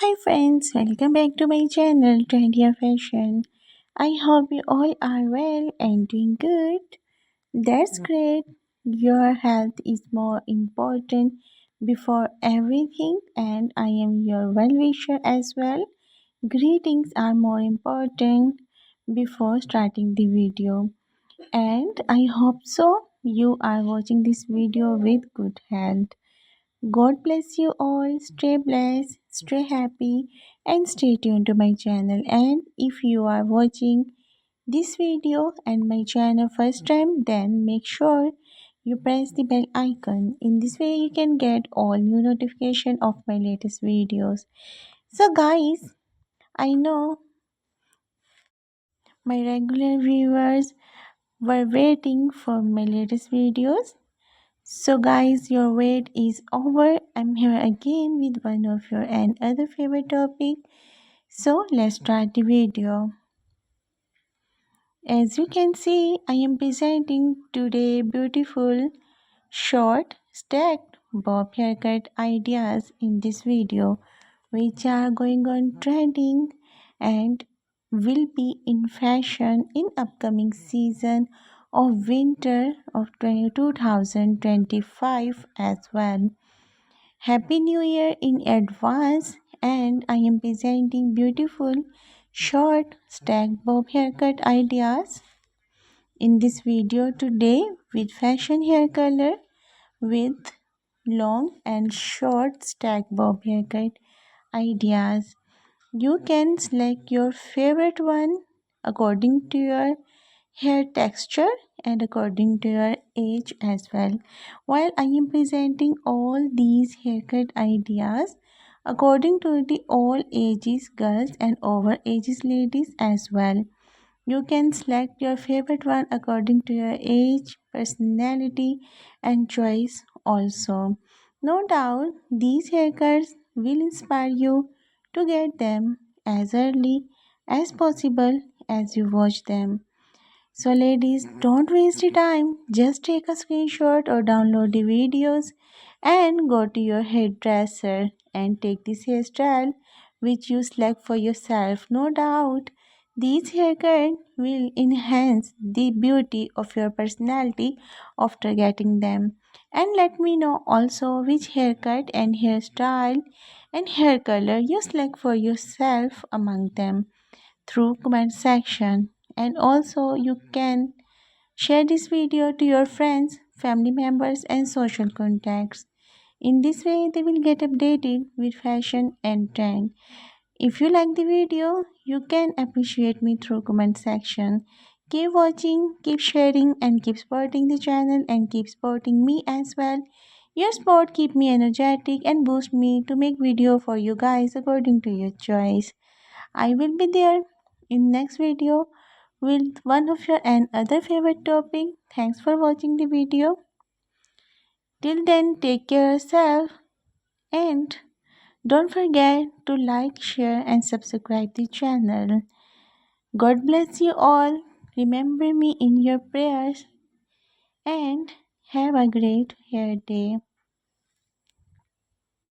Hi friends, welcome back to my channel Trendy Fashion. I hope you all are well and doing good. That's great. Your health is more important before everything, and I am your well wisher as well. Greetings are more important before starting the video, and I hope so. You are watching this video with good health. God bless you all. Stay blessed, stay happy, and stay tuned to my channel. And if you are watching this video and my channel first time, then make sure you press the bell icon. In this way, you can get all new notification of my latest videos. So, guys, I know my regular viewers were waiting for my latest videos. So guys, your wait is over. I'm here again with one of your and other favorite topic. So let's start the video. As you can see, I am presenting today beautiful short stacked bob haircut ideas in this video, which are going on trending and will be in fashion in upcoming season of winter of 2025 as well. Happy New Year in advance, and I am presenting beautiful short stack bob haircut ideas in this video today with fashion hair color with long and short stack bob haircut ideas. You can select your favorite one according to your hair texture and according to your age as well. While I am presenting all these haircut ideas according to the all ages girls and over ages ladies as well. You can select your favorite one according to your age, personality, and choice also. No doubt, these haircuts will inspire you to get them as early as possible as you watch them. So, ladies, don't waste the time. Just take a screenshot or download the videos and go to your hairdresser and take this hairstyle which you select for yourself. No doubt, these haircut will enhance the beauty of your personality after getting them. And let me know also which haircut and hairstyle and hair color you select for yourself among them through comment section. And also you can share this video to your friends, family members and social contacts. In this way they will get updated with fashion and trend. If you like the video, you can appreciate me through comment section. Keep watching, keep sharing and keep supporting the channel and keep supporting me as well. Your support keep me energetic and boost me to make video for you guys according to your choice. I will be there in next video with one of your and other favorite topic. Thanks for watching the video. Till then, take care yourself and don't forget to like, share and subscribe the channel. God bless you all. Remember me in your prayers and have a great hair day.